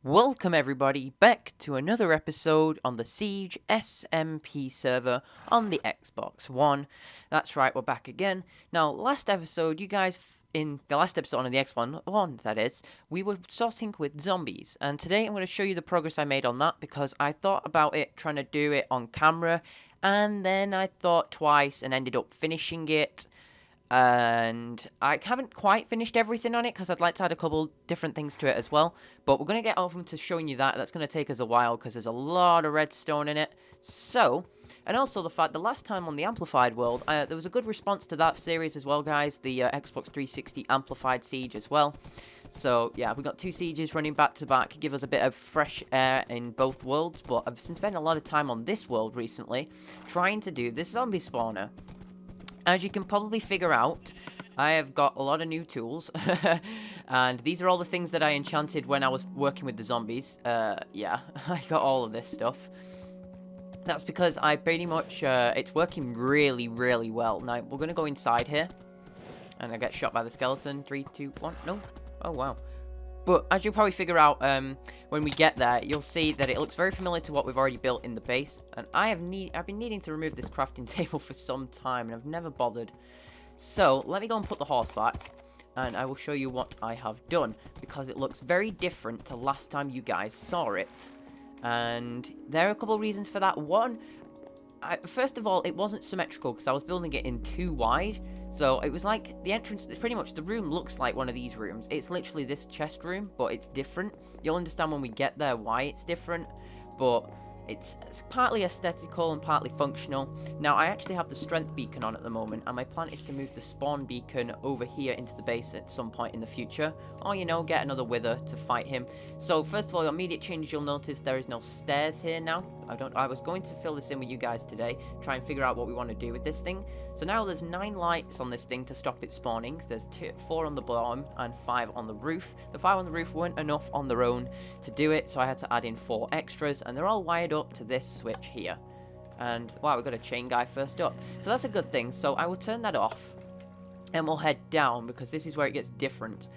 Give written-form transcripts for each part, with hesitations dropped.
Welcome everybody back to another episode on the Siege SMP server on the Xbox One. That's right, we're back again. Now, last episode, in the last episode on the Xbox One, that is, we were starting with zombies. And today I'm going to show you the progress I made on that because I thought about it, trying to do it on camera. And then I thought twice and ended up finishing it. And I haven't quite finished everything on it because I'd like to add a couple different things to it as well. But we're going to get over to showing you that. That's going to take us a while because there's a lot of redstone in it. So, and also the fact the last time on the Amplified world, there was a good response to that series as well, guys. The Xbox 360 Amplified Siege as well. So, yeah, we got two sieges running back to back. Give us a bit of fresh air in both worlds. But I've spent a lot of time on this world recently trying to do this zombie spawner. As you can probably figure out, I have got a lot of new tools, and these are all the things that I enchanted when I was working with the zombies. Yeah, I got all of this stuff. That's because I pretty much, it's working really, really well. Now, we're going to go inside here, and I get shot by the skeleton. 3, 2, 1, no. Oh, wow. But as you'll probably figure out, when we get there, you'll see that it looks very familiar to what we've already built in the base. And I've been needing to remove this crafting table for some time, and I've never bothered. So, let me go and put the horse back, and I will show you what I have done. Because it looks very different to last time you guys saw it. And there are a couple of reasons for that. One, first of all, it wasn't symmetrical because I was building it in too wide. So it was like the entrance, pretty much the room looks like one of these rooms. It's literally this chest room, but it's different. You'll understand when we get there why it's different, but it's partly aesthetical and partly functional. Now, I actually have the strength beacon on at the moment, and my plan is to move the spawn beacon over here into the base at some point in the future. Or, you know, get another wither to fight him. So, first of all, immediate changes, you'll notice there is no stairs here now. I was going to fill this in with you guys today, try and figure out what we want to do with this thing. So now there's 9 lights on this thing to stop it spawning. There's 4 on the bottom and 5 on the roof. The 5 on the roof weren't enough on their own to do it, so I had to add in 4 extras, and they're all wired up to this switch here. And wow, we've got a chain guy first up. So that's a good thing. So I will turn that off, and we'll head down because this is where it gets different.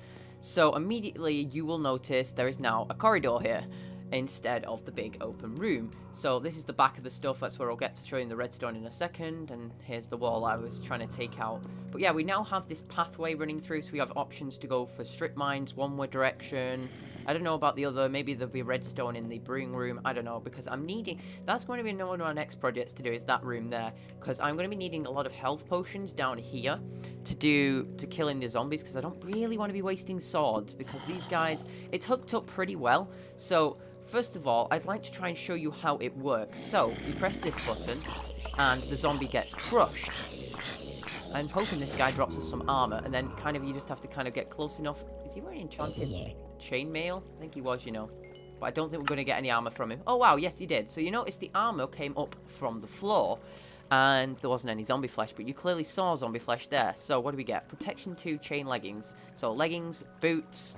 So immediately you will notice there is now a corridor here instead of the big open room. So this is the back of the stuff. That's where I'll get to show you the redstone in a second. And here's the wall I was trying to take out. But yeah, we now have this pathway running through, so we have options to go for strip mines, one-way direction. I don't know about the other. Maybe there'll be redstone in the brewing room. I don't know, because I'm needing... That's going to be one of our next projects to do, is that room there. Because I'm going to be needing a lot of health potions down here to killing the zombies, because I don't really want to be wasting swords, because these guys... It's hooked up pretty well. So, first of all, I'd like to try and show you how it works. So, you press this button, and the zombie gets crushed. I'm hoping this guy drops us some armor, and then you just have to get close enough. Is he wearing enchanted chainmail? I think he was, you know. But I don't think we're going to get any armor from him. Oh, wow, yes, he did. So you notice the armor came up from the floor, and there wasn't any zombie flesh, but you clearly saw zombie flesh there. So what do we get? Protection 2 chain leggings. So leggings, boots,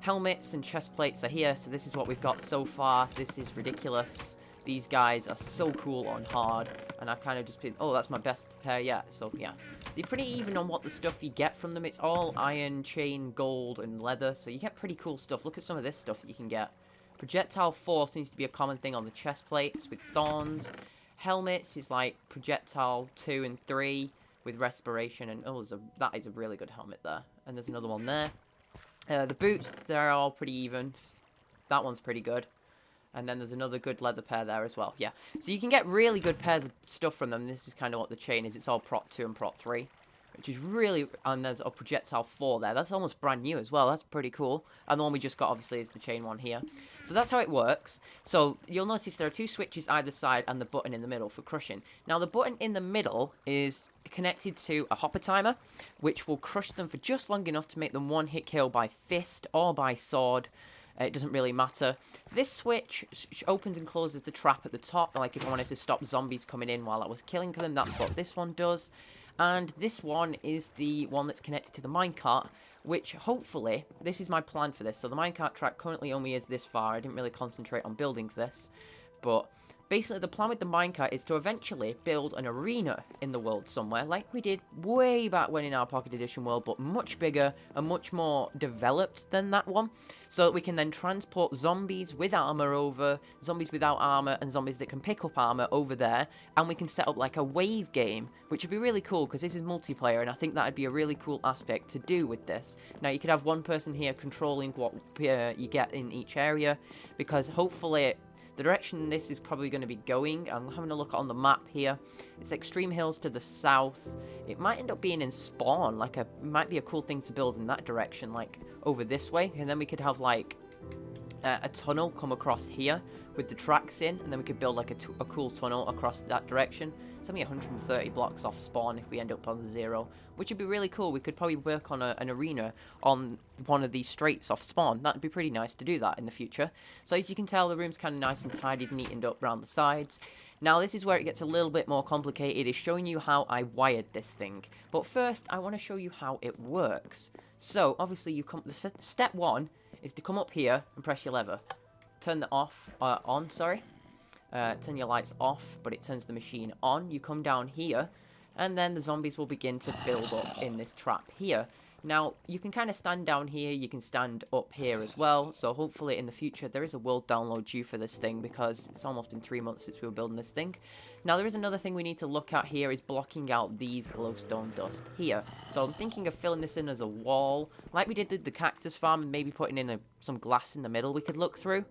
helmets, and chest plates are here. So this is what we've got so far. This is ridiculous. These guys are so cool on hard, and I've kind of just been... Oh, that's my best pair yet, so yeah. So you're pretty even on what the stuff you get from them. It's all iron, chain, gold, and leather, so you get pretty cool stuff. Look at some of this stuff that you can get. Projectile force seems to be a common thing on the chest plates with thorns. Helmets is like projectile 2 and 3 with respiration, and oh, that is a really good helmet there. And there's another one there. The boots, they're all pretty even. That one's pretty good. And then there's another good leather pair there as well. Yeah. So you can get really good pairs of stuff from them. This is kind of what the chain is. It's all prot 2 and prot 3. Which is really... And there's a projectile 4 there. That's almost brand new as well. That's pretty cool. And the one we just got, obviously, is the chain one here. So that's how it works. So you'll notice there are 2 switches either side and the button in the middle for crushing. Now, the button in the middle is connected to a hopper timer, which will crush them for just long enough to make them one-hit kill by fist or by sword. It doesn't really matter. This switch opens and closes the trap at the top. Like if I wanted to stop zombies coming in while I was killing them, that's what this one does. And this one is the one that's connected to the minecart, which hopefully, this is my plan for this. So the minecart track currently only is this far. I didn't really concentrate on building this. But basically the plan with the minecart is to eventually build an arena in the world somewhere, like we did way back when in our Pocket Edition world, but much bigger and much more developed than that one, so that we can then transport zombies with armor over, zombies without armor, and zombies that can pick up armor over there, and we can set up like a wave game, which would be really cool because this is multiplayer, and I think that would be a really cool aspect to do with this. Now you could have one person here controlling what you get in each area, because hopefully the direction this is probably going to be going, I'm having a look on the map here, it's Extreme Hills to the south. It might end up being in spawn, like it might be a cool thing to build in that direction, like over this way, and then we could have like a tunnel come across here with the tracks in, and then we could build like a cool tunnel across that direction. It's only 130 blocks off spawn if we end up on 0, which would be really cool. We could probably work on an arena on one of these straights off spawn. That would be pretty nice to do that in the future. So as you can tell, the room's kind of nice and tidied, neatened up around the sides. Now this is where it gets a little bit more complicated, is showing you how I wired this thing. But first, I want to show you how it works. So obviously, step 1 is to come up here and press your lever. Turn the on, sorry. Turn your lights off, but it turns the machine on. You come down here, and then the zombies will begin to build up in this trap here. Now, you can kind of stand down here, you can stand up here as well, so hopefully in the future there is a world download due for this thing, because it's almost been 3 months since we were building this thing. Now, there is another thing we need to look at here, is blocking out these glowstone dust here. So I'm thinking of filling this in as a wall, like we did with the cactus farm, and maybe putting in some glass in the middle we could look through.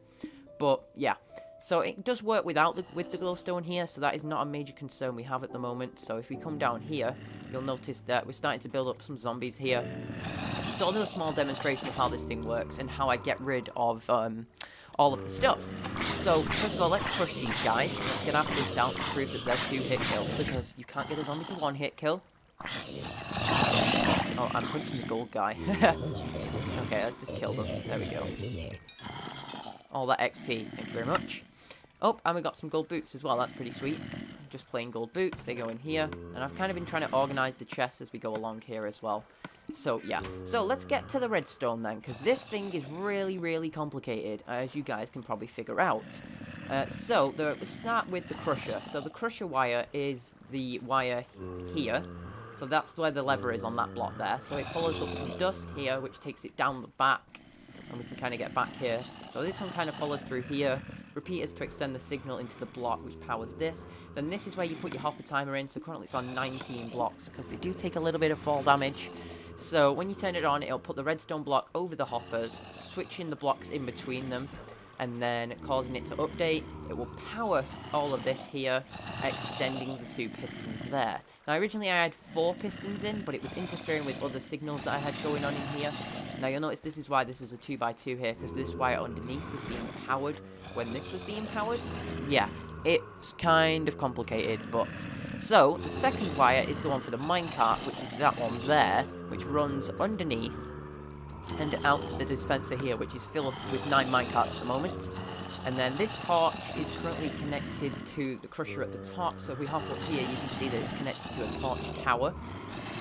But, yeah. So it does work with the glowstone here, so that is not a major concern we have at the moment. So if we come down here, you'll notice that we're starting to build up some zombies here. So I'll do a small demonstration of how this thing works and how I get rid of all of the stuff. So first of all, let's crush these guys. Let's get our fist out to prove that they're 2-hit kill, because you can't get a zombie to 1-hit kill. Oh, I'm punching the gold guy. Okay, let's just kill them. There we go. All that XP, thank you very much. Oh, and we got some gold boots as well, that's pretty sweet. Just plain gold boots, they go in here. And I've kind of been trying to organize the chests as we go along here as well. So, yeah. So, let's get to the redstone then, because this thing is really, really complicated, as you guys can probably figure out. So, let's start with the crusher. So, the crusher wire is the wire here. So, that's where the lever is on that block there. So, it follows up some dust here, which takes it down the back. And we can kind of get back here. So this one kind of follows through here. Repeaters to extend the signal into the block, which powers this. Then this is where you put your hopper timer in. So currently it's on 19 blocks, because they do take a little bit of fall damage. So when you turn it on, it'll put the redstone block over the hoppers, switching the blocks in between them, and then causing it to update. It will power all of this here, extending the 2 pistons there. Now originally I had 4 pistons in, but it was interfering with other signals that I had going on in here. Now you'll notice this is why this is a 2x2 here, because this wire underneath was being powered when this was being powered. Yeah, it's kind of complicated, but... So, the second wire is the one for the minecart, which is that one there, which runs underneath and out to the dispenser here, which is filled with 9 minecarts at the moment. And then this torch is currently connected to the crusher at the top, so if we hop up here, you can see that it's connected to a torch tower.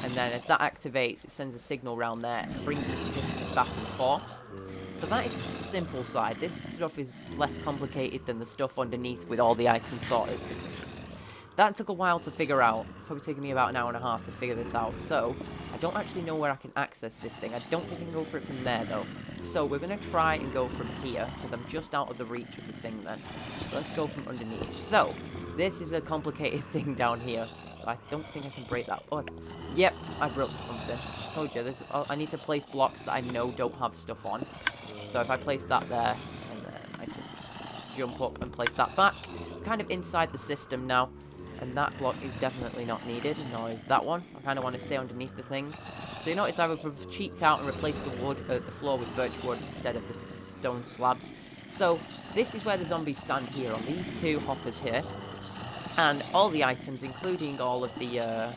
And then as that activates, it sends a signal around there and brings the pistons back and forth. So that is the simple side. This stuff is less complicated than the stuff underneath with all the item sorters. That took a while to figure out. It's probably taken me about an hour and a half to figure this out. So, I don't actually know where I can access this thing. I don't think I can go for it from there, though. So, we're going to try and go from here, because I'm just out of the reach of this thing then. Let's go from underneath. So, this is a complicated thing down here. So, I don't think I can break that. Oh, yep, I broke something. I told you, I need to place blocks that I know don't have stuff on. So, if I place that there, and then I just jump up and place that back. I'm kind of inside the system now. And that block is definitely not needed, nor is that one. I kind of want to stay underneath the thing. So you notice I've cheaped out and replaced the floor with birch wood instead of the stone slabs. So this is where the zombies stand here, on these 2 hoppers here. And all the items, including all of the,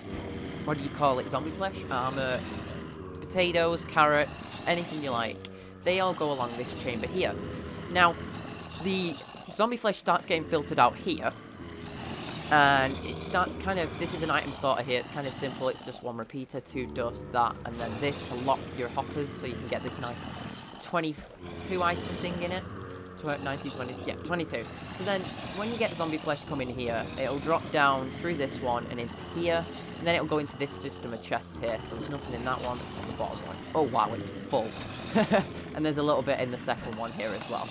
what do you call it, zombie flesh, armor, potatoes, carrots, anything you like, they all go along this chamber here. Now, the zombie flesh starts getting filtered out here. And it starts kind of, this is an item sorter here, it's kind of simple, it's just 1 repeater, 2 dust, that, and then this to lock your hoppers, so you can get this nice 22 item thing in it. 19, 20, yeah, 22. So then, when you get zombie flesh coming here, it'll drop down through this one and into here, and then it'll go into this system of chests here. So there's nothing in that one, it's on the bottom one. Oh wow, it's full. And there's a little bit in the second one here as well.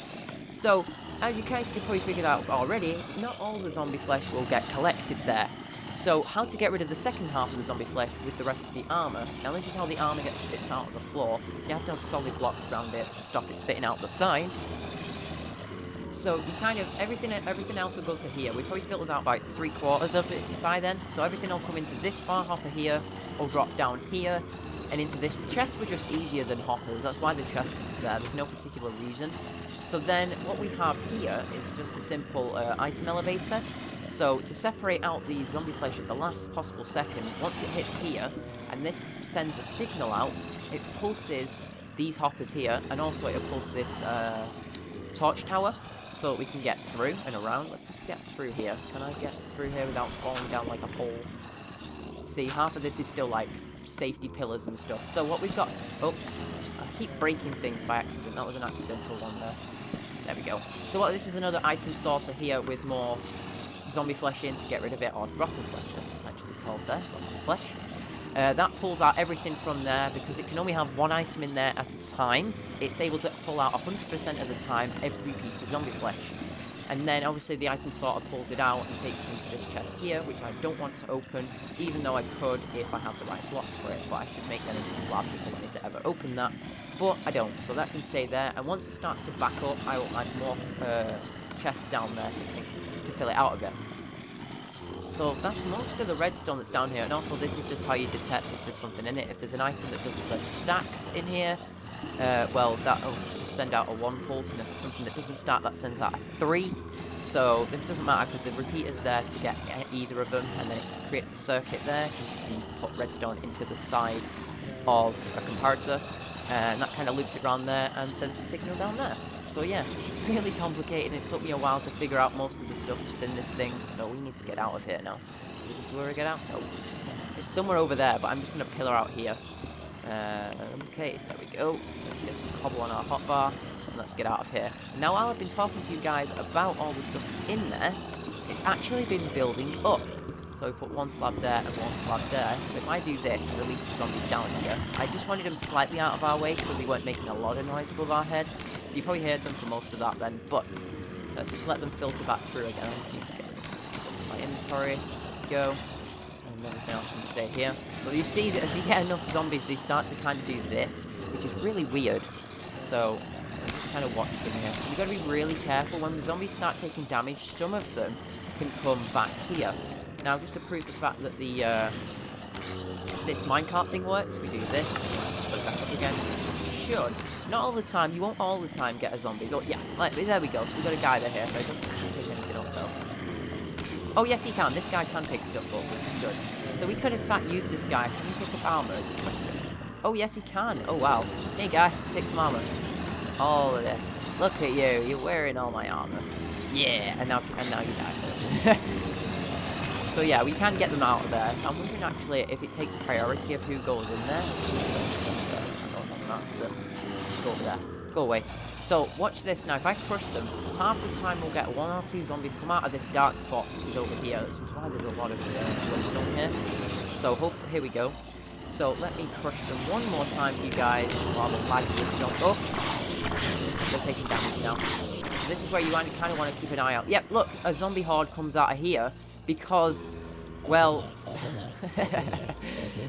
So, as you guys can probably figure out already, not all the zombie flesh will get collected there. So, how to get rid of the second half of the zombie flesh with the rest of the armour. Now, this is how the armour gets spits out of the floor. You have to have solid blocks around it to stop it spitting out the sides. So, you kind of, everything else will go to here. We probably filtered out about 3/4 of it by then. So, everything will come into this far hopper here, or drop down here, and into this. Chests were just easier than hoppers. That's why the chest is there. There's no particular reason. So then, what we have here is just a simple item elevator. So, to separate out the zombie flesh at the last possible second, once it hits here, and this sends a signal out, it pulses these hoppers here, and also it pulses this torch tower, so that we can get through and around. Let's just get through here. Can I get through here without falling down like a hole? See, half of this is still like safety pillars and stuff. So what we've got... Oh, I keep breaking things by accident. That was an accidental one there. There we go. So what, this is another item sorter here with more zombie flesh in to get rid of it, or rotten flesh, as it's actually called there, rotten flesh. That pulls out everything from there, because it can only have one item in there at a time. It's able to pull out 100% of the time every piece of zombie flesh. And then obviously the item sorter pulls it out and takes it into this chest here, which I don't want to open, even though I could if I have the right blocks for it. But I should make them into slabs if I wanted to ever open that. But I don't, so that can stay there. And once it starts to back up, I will add more chests down there to fill it out a bit. So that's most of the redstone that's down here. And also this is just how you detect if there's something in it. If there's an item that stacks in here, well, that'll just send out a 1 pulse, and if there's something that doesn't stack, that sends out a 3. So it doesn't matter, because the repeater's there to get either of them, and then it creates a circuit there, because you can put redstone into the side of a comparator, and that kind of loops it around there and sends the signal down there. So yeah, it's really complicated. It took me a while to figure out most of the stuff that's in this thing, so we need to get out of here now. So this is where we get out? No. It's somewhere over there, but I'm just going to pillar out here. Okay, there we go. Let's get some cobble on our hotbar, and let's get out of here. Now, while I've been talking to you guys about all the stuff that's in there, it's actually been building up. So we put 1 slab there and 1 slab there. So if I do this and release the zombies down here, I just wanted them slightly out of our way so they weren't making a lot of noise above our head. You probably heard them for most of that then, but let's just let them filter back through again. I just need to get this stuff in my inventory. There we go. And everything else can stay here. So you see that as you get enough zombies, they start to kind of do this, which is really weird. So let's just kind of watch them here. So we've got to be really careful. When the zombies start taking damage, some of them can come back here. Now, just to prove the fact that the this minecart thing works, we do this, put it back up again. Should, not all the time, you won't all the time get a zombie. But yeah, like, there we go. So we've got a guy there here. So I don't pick anything up though. Oh yes, he can. This guy can pick stuff up, which is good. So we could in fact use this guy. Can he pick up armor? Oh yes, he can. Oh wow. Hey guy, take some armor. All of this. Look at you. You're wearing all my armor. Yeah, and now you die. So yeah, we can get them out of there. I'm wondering actually if it takes priority of who goes in there. I don't know that. Go over there. Go away. So watch this now. If I crush them, half the time we'll get 1 or 2 zombies come out of this dark spot, which is over here. This is why there's a lot of redstone here. So hopefully, here we go. So let me crush them one more time for you guys while the flag is not up. They're taking damage now. So this is where you kind of want to keep an eye out. Yep, look, a zombie horde comes out of here. Because, well,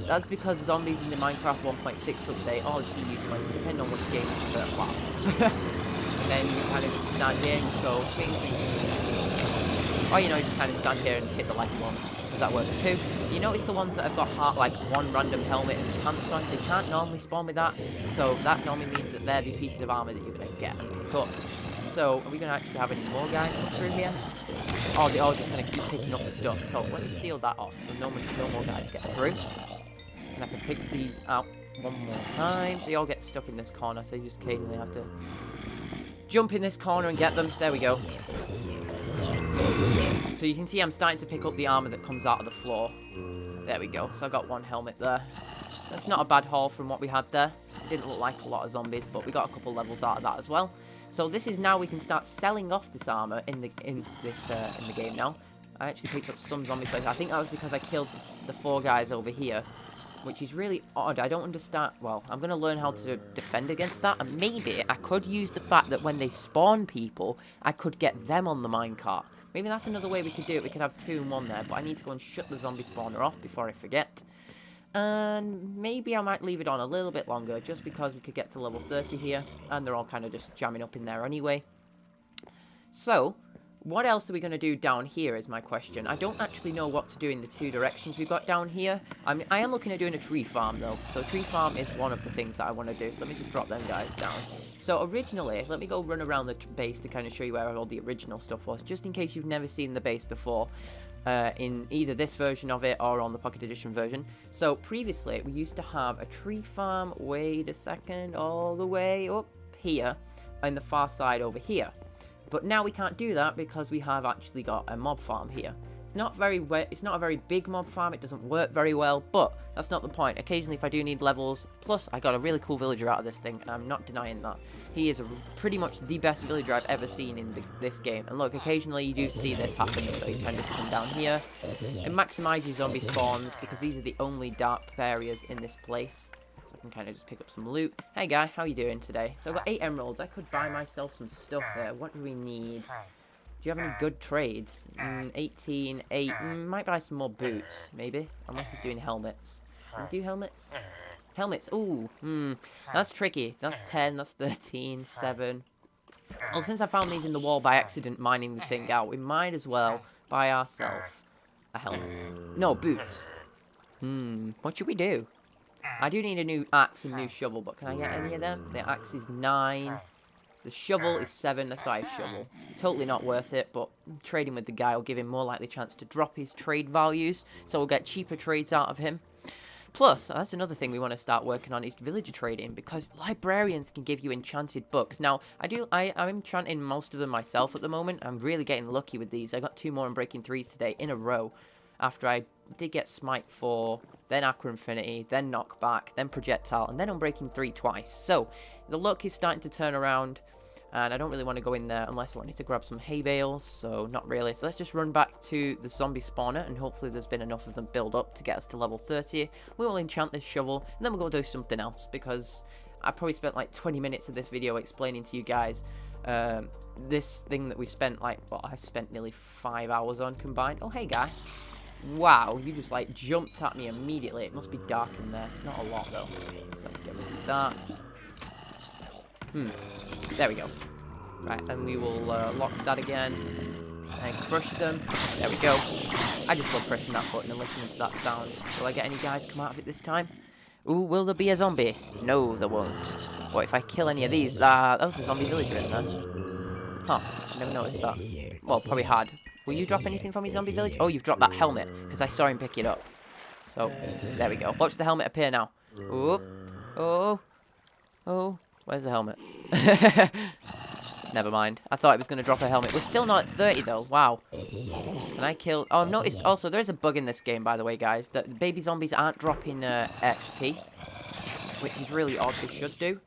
that's because zombies in the Minecraft 1.6 update, or the TU20, depending on which game you prefer. Wow. And then you kind of just stand here and just go, swing, swing, swing. Or, you know, you just kind of stand here and hit the like ones, because that works too. You notice the ones that have got like 1 random helmet and pants on, they can't normally spawn with that. So that normally means that they're the pieces of armor that you're going to get and pick up. So, are we going to actually have any more guys come through here? Oh, they all just going to keep picking up the stuff. So, let me seal that off so no more guys get through. And I can pick these out one more time. They all get stuck in this corner, so you just occasionally have to jump in this corner and get them. There we go. So, you can see I'm starting to pick up the armor that comes out of the floor. There we go. So, I got 1 helmet there. That's not a bad haul from what we had there. It didn't look like a lot of zombies, but we got a couple levels out of that as well. So this is now we can start selling off this armor in the game now. I actually picked up some zombie places. I think that was because I killed the 4 guys over here, which is really odd. I don't understand. Well, I'm going to learn how to defend against that. And maybe I could use the fact that when they spawn people, I could get them on the minecart. Maybe that's another way we could do it. We could have 2 in 1 there. But I need to go and shut the zombie spawner off before I forget. And maybe I might leave it on a little bit longer, just because we could get to level 30 here. And they're all kind of just jamming up in there anyway. So, what else are we going to do down here is my question. I don't actually know what to do in the 2 directions we've got down here. I am looking at doing a tree farm, though. So tree farm is one of the things that I want to do. So let me just drop them guys down. So originally, let me go run around the base to kind of show you where all the original stuff was, just in case you've never seen the base before. In either this version of it or on the Pocket Edition version. So previously, we used to have a tree farm, wait a second, all the way up here, on the far side over here. But now we can't do that because we have actually got a mob farm here. It's not a very big mob farm, it doesn't work very well, but that's not the point. Occasionally if I do need levels, plus I got a really cool villager out of this thing, and I'm not denying that. He is pretty much the best villager I've ever seen in this game. And look, occasionally you do see this happen, so you can just come down here and maximize your zombie spawns, because these are the only dark areas in this place. So I can kind of just pick up some loot. Hey guy, how you doing today? So I've got 8 emeralds. I could buy myself some stuff here. What do we need? Do you have any good trades? 18, 8. Might buy some more boots, maybe. Unless he's doing helmets. Does he do helmets? Helmets. Ooh. That's tricky. That's 10. That's 13. 7. Well, since I found these in the wall by accident mining the thing out, we might as well buy ourselves a helmet. No, boots. What should we do? I do need a new axe and new shovel, but can I get any of them? The axe is 9. The shovel is 7. Let's buy a shovel. Totally not worth it, but trading with the guy will give him more likely chance to drop his trade values, so we'll get cheaper trades out of him. Plus, that's another thing we want to start working on is villager trading, because librarians can give you enchanted books. Now, I'm enchanting most of them myself at the moment. I'm really getting lucky with these. I got 2 more in Breaking 3s today in a row, after I did get Smite 4, then Aqua Infinity, then Knockback, then Projectile, and then on Breaking 3 twice. So, the luck is starting to turn around, and I don't really want to go in there unless I wanted to grab some hay bales, so not really. So let's just run back to the zombie spawner, and hopefully there's been enough of them build up to get us to level 30. We will enchant this shovel, and then we'll go do something else, because I probably spent like 20 minutes of this video explaining to you guys this thing that we spent like, well, I've spent nearly 5 hours on combined. Oh, hey guy. Wow, you just like jumped at me immediately. It must be dark in there. Not a lot though. So let's get rid of that. There we go. Right, and we will lock that again and crush them. There we go. I just love pressing that button and listening to that sound. Will I get any guys come out of it this time? Ooh, will there be a zombie? No, there won't. What if I kill any of these? That was a zombie villager in there. Huh, I never noticed that. Well, probably had. Will you drop anything from your zombie village? Oh, you've dropped that helmet, because I saw him pick it up. So, there we go. Watch the helmet appear now. Oh, oh, oh. Where's the helmet? Never mind. I thought it was going to drop a helmet. We're still not at 30, though. Wow. Can I kill... Oh, I've noticed also there is a bug in this game, by the way, guys, that baby zombies aren't dropping XP, which is really odd. They should do.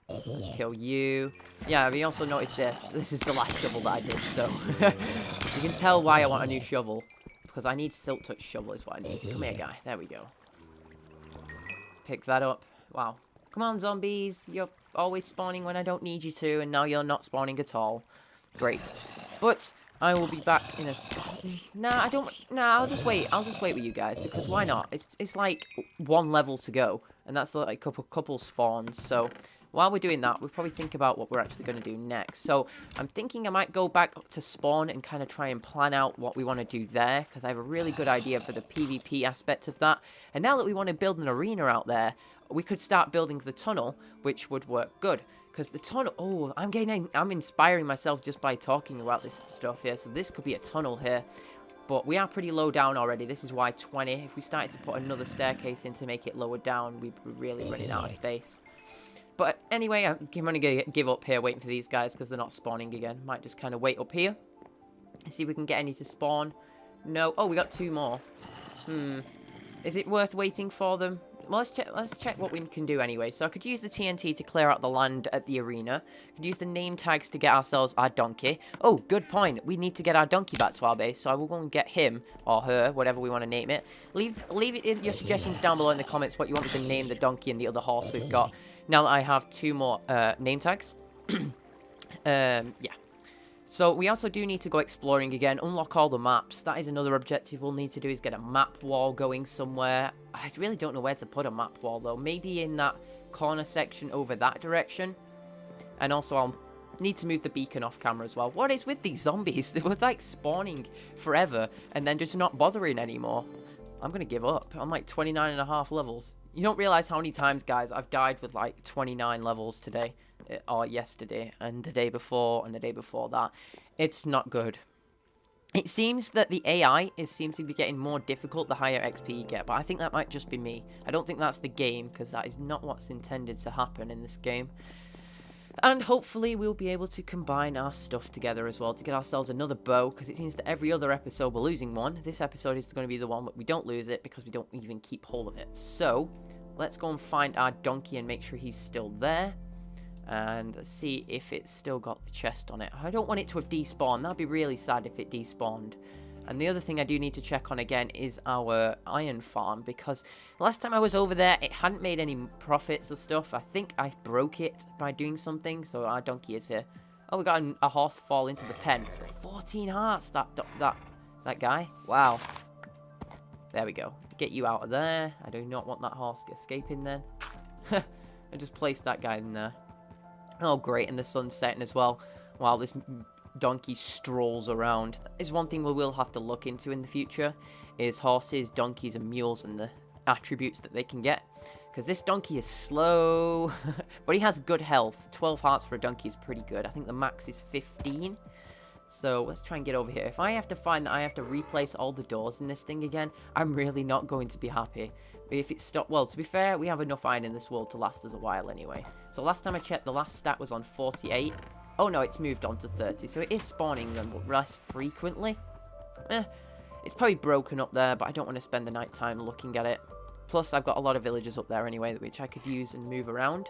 Let's kill you. Yeah, we also noticed this. This is the last shovel that I did, so... you can tell why I want a new shovel. Because I need Silk Touch shovel is what I need. Come here, guy. There we go. Pick that up. Wow. Come on, zombies. You're always spawning when I don't need you to, and now you're not spawning at all. Great. But I will be back in a... Nah, I don't... Nah, I'll just wait. I'll just wait with you guys, because why not? It's like 1 level to go, and that's like a couple spawns, so... While we're doing that, we'll probably think about what we're actually going to do next. So, I'm thinking I might go back to spawn and kind of try and plan out what we want to do there, because I have a really good idea for the PvP aspect of that. And now that we want to build an arena out there, we could start building the tunnel, which would work good. Because the tunnel... Oh, I'm inspiring myself just by talking about this stuff here. So, this could be a tunnel here. But we are pretty low down already. This is why 20. If we started to put another staircase in to make it lower down, we'd be really running out of space. But anyway, I'm going to give up here waiting for these guys because they're not spawning again. Might just kind of wait up here and see if we can get any to spawn. No. Oh, we got 2 more. Is it worth waiting for them? well, let's check what we can do anyway. So I could use the TNT to clear out the land at the arena. Could use the name tags to get ourselves our donkey. Oh, good point. We need to get our donkey back to our base, so I will go and get him or her, whatever we want to name it. Leave it in your suggestions down below in the comments what you want me to name the donkey and the other horse we've got. Now that I have 2 more name tags. Yeah. So we also do need to go exploring again, unlock all the maps. That is another objective we'll need to do, is get a map wall going somewhere. I really don't know where to put a map wall though. Maybe in that corner section over that direction. And also I'll need to move the beacon off camera as well. What is with these zombies? They were like spawning forever and then just not bothering anymore. I'm gonna give up. I'm like 29.5 levels. You don't realize how many times, guys, I've died with like 29 levels today. Or yesterday, and the day before, and the day before that. It's not good. It seems that the AI seems to be getting more difficult the higher XP you get, but I think that might just be me. I don't think that's the game, because that is not what's intended to happen in this game. And hopefully we'll be able to combine our stuff together as well to get ourselves another bow, because it seems that every other episode we're losing one. This episode is going to be the one that we don't lose it, because we don't even keep hold of it. So, let's go and find our donkey and make sure he's still there. And see if it's still got the chest on it. I don't want it to have despawned. That'd be really sad if it despawned. And the other thing I do need to check on again is our iron farm, because last time I was over there, it hadn't made any profits or stuff. I think I broke it by doing something, so our donkey is here. Oh, we got a horse fall into the pen. It's got 14 hearts, that guy. Wow. There we go. Get you out of there. I do not want that horse escaping then. I just placed that guy in there. Oh, great, and the sun's setting as well, while this donkey strolls around. That is one thing we will have to look into in the future, is horses, donkeys, and mules, and the attributes that they can get. Because this donkey is slow, but he has good health. 12 hearts for a donkey is pretty good. I think the max is 15. So, let's try and get over here. If I have to find that I have to replace all the doors in this thing again, I'm really not going to be happy. If it stopped, well, to be fair, we have enough iron in this world to last us a while anyway. So last time I checked, the last stat was on 48. Oh no, it's moved on to 30, so it is spawning them, but less frequently. It's probably broken up there, but I don't want to spend the night time looking at it. Plus, I've got a lot of villagers up there anyway, which I could use and move around.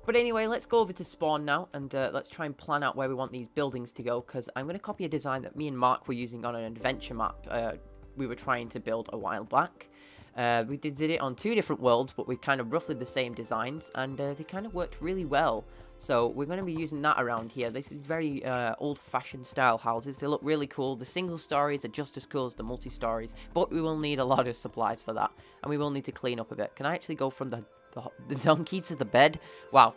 But anyway, let's go over to spawn now, and let's try and plan out where we want these buildings to go, because I'm going to copy a design that me and Mark were using on an adventure map we were trying to build a while back. We did it on 2 different worlds, but with kind of roughly the same designs, and they kind of worked really well. So we're going to be using that around here. This is very old-fashioned style houses. They look really cool. The single stories are just as cool as the multi-stories, but we will need a lot of supplies for that, and we will need to clean up a bit. Can I actually go from the donkey to the bed? Wow.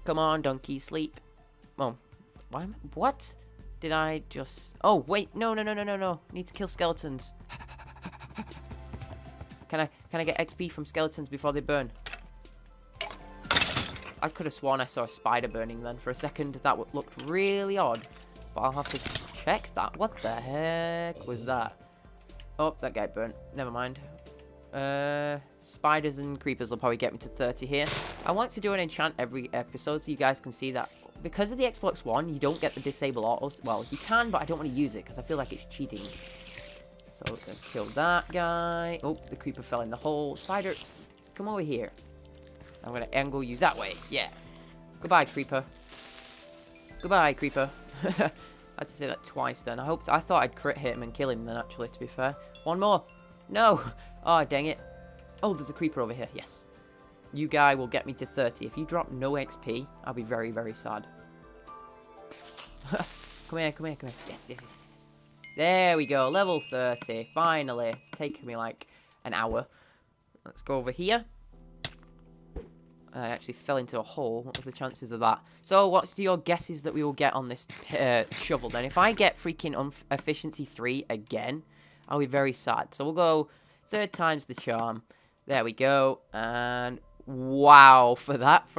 Come on, donkey, sleep. Oh, what? Did I just... Oh, wait. No. Need to kill skeletons. Can I get XP from skeletons before they burn? I could have sworn I saw a spider burning then for a second. That looked really odd. But I'll have to check that. What the heck was that? Oh, that guy burnt. Never mind. Spiders and creepers will probably get me to 30 here. I want to do an enchant every episode so you guys can see that. Because of the Xbox One, you don't get the disable autos. Well, you can, but I don't want to use it because I feel like it's cheating. So let's kill that guy. Oh, the creeper fell in the hole. Spider, come over here. I'm going to angle you that way. Yeah. Goodbye, creeper. Goodbye, creeper. I had to say that twice then. I thought I'd crit hit him and kill him then, actually, to be fair. One more. No. Oh, dang it. Oh, there's a creeper over here. Yes. You guy will get me to 30. If you drop no XP, I'll be very, very sad. Come here. Yes. There we go, level 30, finally. It's taken me like an hour. Let's go over here. I actually fell into a hole. What was the chances of that? So, what's your guesses that we will get on this shovel then? If I get freaking efficiency 3 again, I'll be very sad. So, we'll go 3rd time's the charm. There we go. And wow, for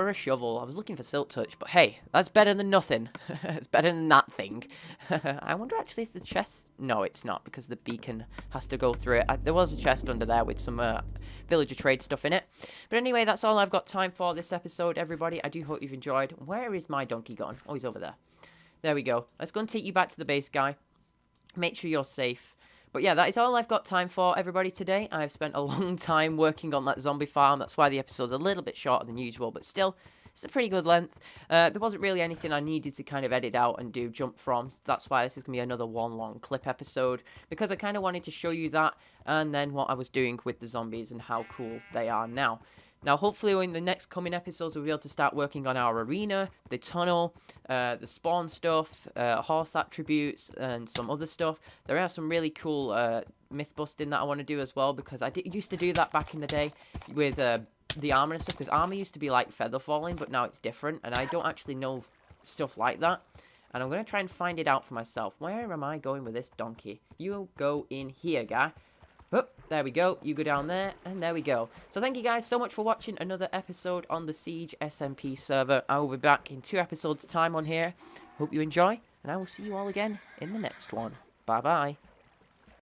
a shovel. I was looking for silk touch, but hey, that's better than nothing. It's better than that thing. I wonder actually if the chest... No, it's not, because the beacon has to go through it. There was a chest under there with some villager trade stuff in it. But anyway, that's all I've got time for this episode, everybody. I do hope you've enjoyed. Where is my donkey gone? Oh, he's over there. There we go. Let's go and take you back to the base, guy. Make sure you're safe. But yeah, that is all I've got time for, everybody, today. I've spent a long time working on that zombie farm. That's why the episode's a little bit shorter than usual, but still, it's a pretty good length. There wasn't really anything I needed to kind of edit out and do jump from. That's why this is going to be another one long clip episode, because I kind of wanted to show you that and then what I was doing with the zombies and how cool they are now. Now, hopefully, in the next coming episodes, we'll be able to start working on our arena, the tunnel, the spawn stuff, horse attributes, and some other stuff. There are some really cool myth busting that I want to do as well, because I used to do that back in the day with the armor and stuff, because armor used to be like feather falling, but now it's different, and I don't actually know stuff like that. And I'm going to try and find it out for myself. Where am I going with this donkey? You go in here, guy. Oh, there we go. You go down there, and there we go. So thank you guys so much for watching another episode on the Siege SMP server. I will be back in 2 episodes' time on here. Hope you enjoy, and I will see you all again in the next one. Bye-bye.